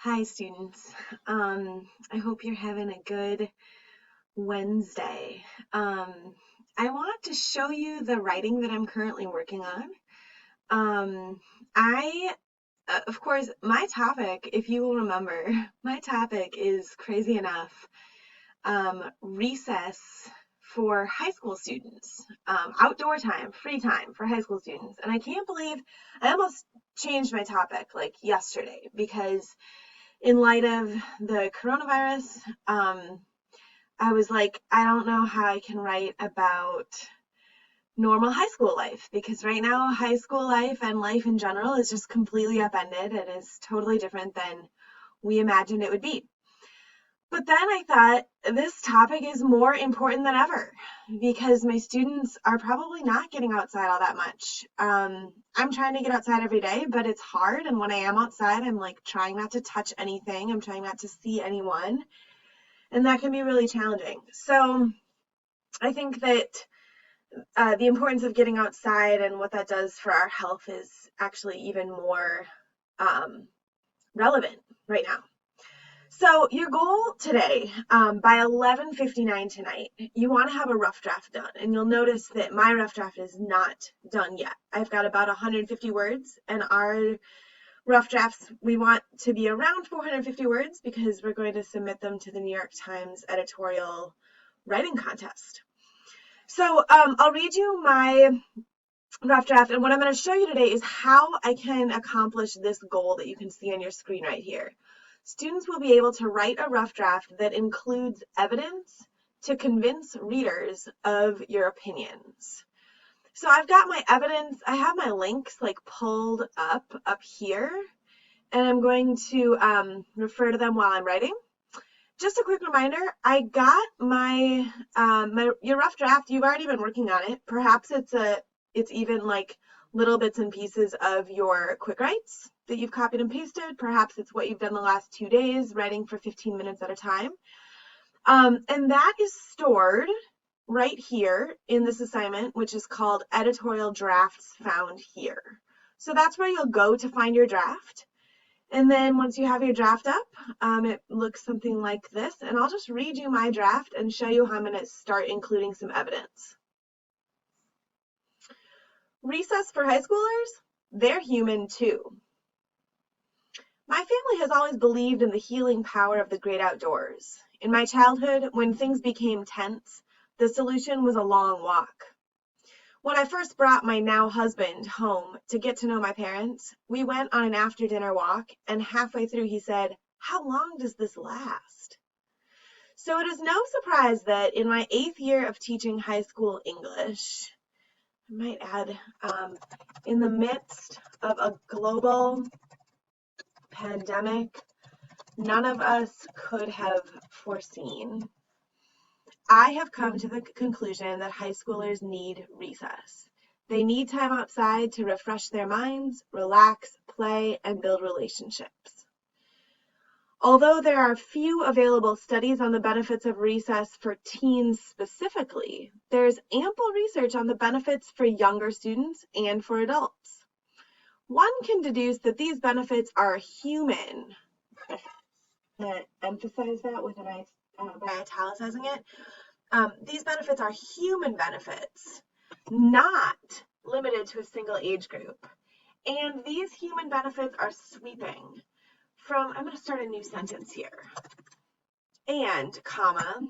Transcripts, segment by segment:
Hi, students. I hope you're having a good Wednesday. I want to show you the writing that I'm currently working on. Um, I, of course, my topic, if you will remember, my topic is crazy enough, recess for high school students, outdoor time, free time for high school students. And I can't believe I almost changed my topic like yesterday because in light of the coronavirus, I was like, I don't know how I can write about normal high school life because right now, high school life and life in general is just completely upended. It is totally different than we imagined it would be. But then I thought this topic is more important than ever because my students are probably not getting outside all that much. I'm trying to get outside every day, but it's hard. And when I am outside, I'm like trying not to touch anything. I'm trying not to see anyone. And that can be really challenging. So I think that the importance of getting outside and what that does for our health is actually even more um, relevant right now. So your goal today, by 11:59 tonight, you want to have a rough draft done. And you'll notice that my rough draft is not done yet. I've got about 150 words, and our rough drafts, we want to be around 450 words because we're going to submit them to the New York Times editorial writing contest. So I'll read you my rough draft, and what I'm going to show you today is how I can accomplish this goal that you can see on your screen right here. Students will be able to write a rough draft that includes evidence to convince readers of your opinions. So I've got my evidence, I have my links like pulled up here, and I'm going to refer to them while I'm writing. Just a quick reminder, I got your rough draft. You've already been working on it. Perhaps it's even like little bits and pieces of your quick writes that you've copied and pasted. Perhaps it's what you've done the last 2 days, writing for 15 minutes at a time. And that is stored right here in this assignment, which is called Editorial Drafts Found Here. So that's where you'll go to find your draft. And then once you have your draft up, it looks something like this. And I'll just read you my draft and show you how I'm going to start including some evidence. Recess for high schoolers? They're human too. My family has always believed in the healing power of the great outdoors. In my childhood, when things became tense, the solution was a long walk. When I first brought my now husband home to get to know my parents, we went on an after-dinner walk, and halfway through he said, "How long does this last?" So it is no surprise that in my 8th year of teaching high school English, I might add, in the midst of a global pandemic none of us could have foreseen, I have come to the conclusion that high schoolers need recess. They need time outside to refresh their minds, relax, play, and build relationships. Although there are few available studies on the benefits of recess for teens specifically, there's ample research on the benefits for younger students and for adults. One can deduce that these benefits are human. I'm going to emphasize that with by italicizing it. These benefits are human benefits, not limited to a single age group. And these human benefits are sweeping from, I'm going to start a new sentence here, and, comma,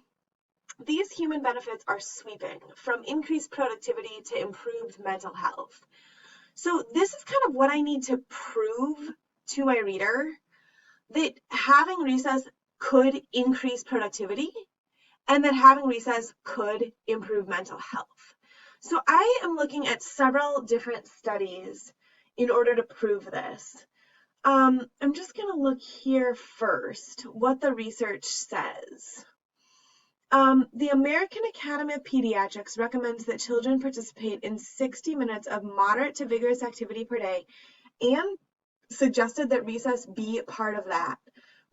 these human benefits are sweeping from increased productivity to improved mental health. So this is kind of what I need to prove to my reader, that having recess could increase productivity and that having recess could improve mental health. So I am looking at several different studies in order to prove this. I'm just going to look here first what the research says. The American Academy of Pediatrics recommends that children participate in 60 minutes of moderate to vigorous activity per day and suggested that recess be part of that.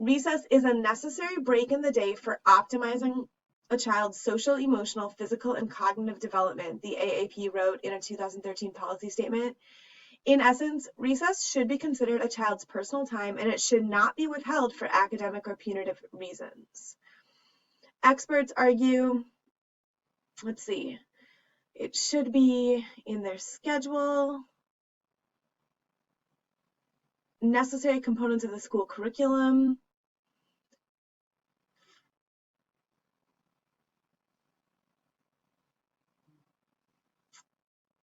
Recess is a necessary break in the day for optimizing a child's social, emotional, physical, and cognitive development, the AAP wrote in a 2013 policy statement. In essence, recess should be considered a child's personal time and it should not be withheld for academic or punitive reasons. Experts argue, let's see, it should be in their schedule, necessary components of the school curriculum.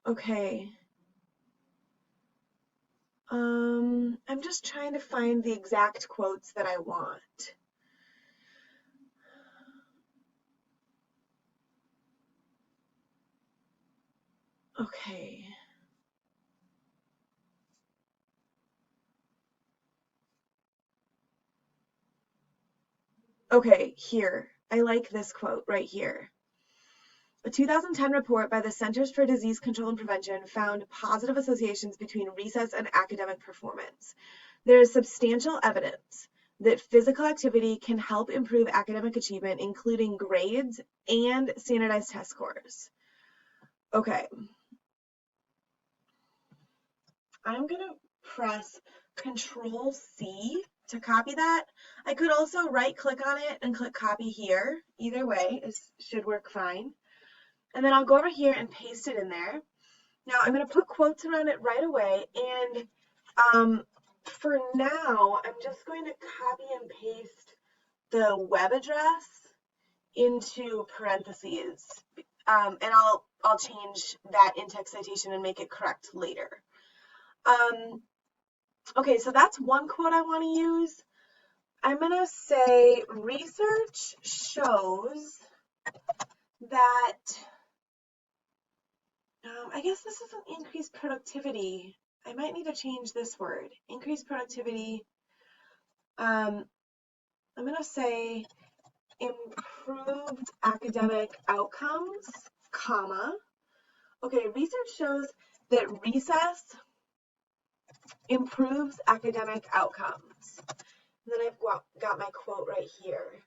Okay. I'm just trying to find the exact quotes that I want. Okay. Okay, here. I like this quote right here. A 2010 report by the Centers for Disease Control and Prevention found positive associations between recess and academic performance. There is substantial evidence that physical activity can help improve academic achievement, including grades and standardized test scores. Okay. I'm going to press Control C to copy that. I could also right click on it and click copy here. Either way, it should work fine. And then I'll go over here and paste it in there. Now I'm going to put quotes around it right away. And for now, I'm just going to copy and paste the web address into parentheses. And I'll change that in-text citation and make it correct later. Okay, so that's one quote I want to use. I'm going to say research shows that, I guess this isn't increased productivity. I might need to change this word. Increased productivity. I'm going to say improved academic outcomes, comma. Okay, research shows that recess improves academic outcomes. And then I've got my quote right here.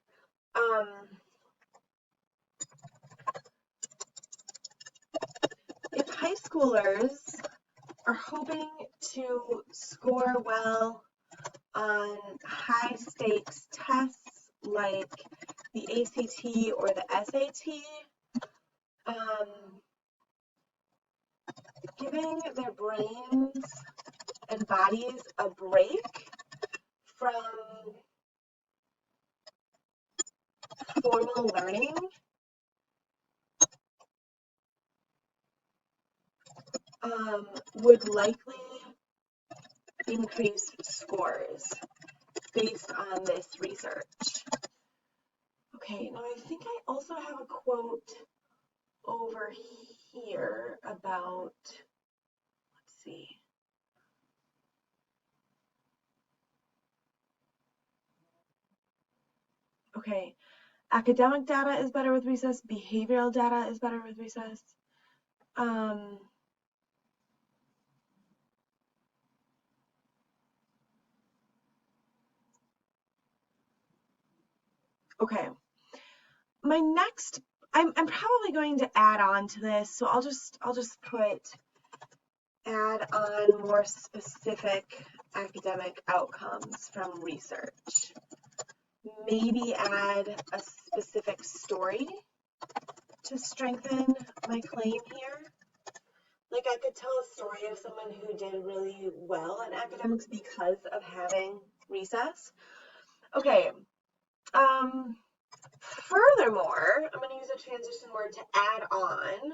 If high schoolers are hoping to score well on high stakes tests like the ACT or the SAT, giving their brains and bodies a break from formal learning would likely increase scores based on this research. Okay, now I think I also have a quote over here about, let's see. Okay, academic data is better with recess, behavioral data is better with recess. Okay, my next, I'm probably going to add on to this, so I'll just put add on more specific academic outcomes from research. Maybe add a specific story to strengthen my claim here. Like I could tell a story of someone who did really well in academics because of having recess. Okay. Furthermore, I'm going to use a transition word to add on.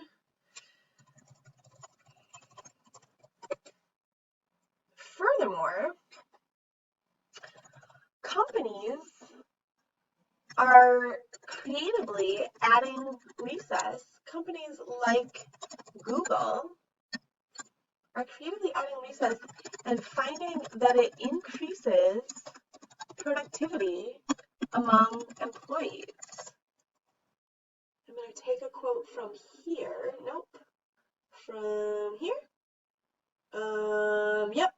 Furthermore, companies are creatively adding recess. Companies like Google are creatively adding recess and finding that it increases productivity among employees. I'm going to take a quote from here. Nope. From here. Yep.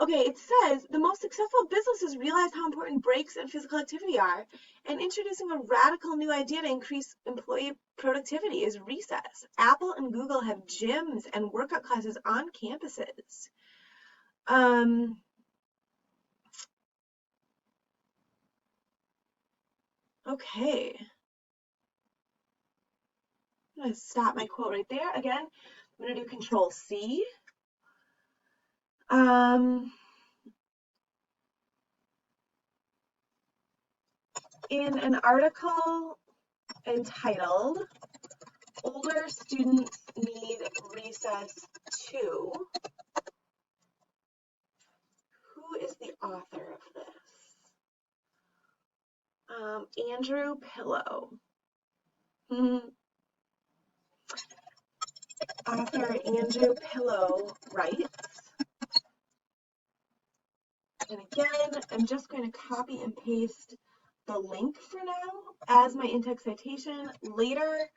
Okay, it says, the most successful businesses realize how important breaks and physical activity are, and introducing a radical new idea to increase employee productivity is recess. Apple and Google have gyms and workout classes on campuses. Okay. I'm going to stop my quote right there. Again, I'm going to do Control C. In an article entitled, Older Students Need Recess Too, who is the author of this? Andrew Pillow. Author Andrew Pillow writes, and again, I'm just going to copy and paste the link for now as my in-text citation. Later,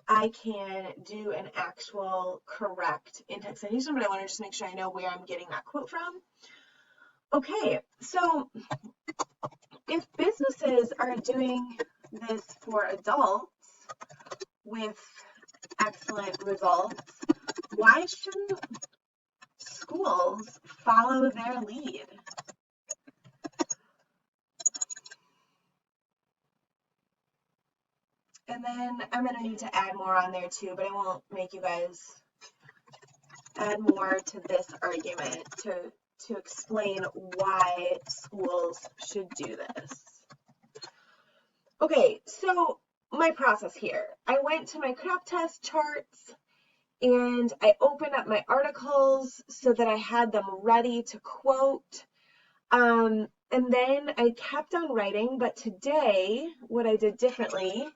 I can do an actual correct in-text citation, but I want to just make sure I know where I'm getting that quote from. Okay, so if businesses are doing this for adults with excellent results, why shouldn't schools follow their lead? And then I'm going to need to add more on there too, but I won't make you guys add more to this argument to explain why schools should do this. Okay, so my process here. I went to my CropTest charts and I opened up my articles so that I had them ready to quote. And then I kept on writing, but today what I did differently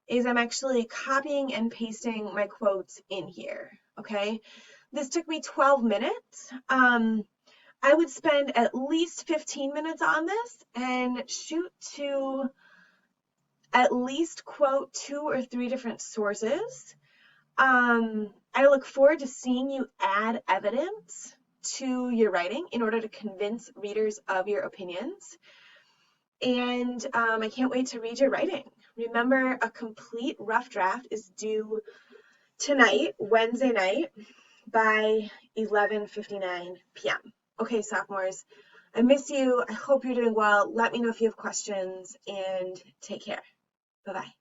is I'm actually copying and pasting my quotes in here, okay? This took me 12 minutes. I would spend at least 15 minutes on this and shoot to at least quote 2 or 3 different sources. I look forward to seeing you add evidence to your writing in order to convince readers of your opinions. And I can't wait to read your writing. Remember, a complete rough draft is due tonight, Wednesday night, by 11:59 p.m. Okay, sophomores, I miss you. I hope you're doing well. Let me know if you have questions, and take care. Bye-bye.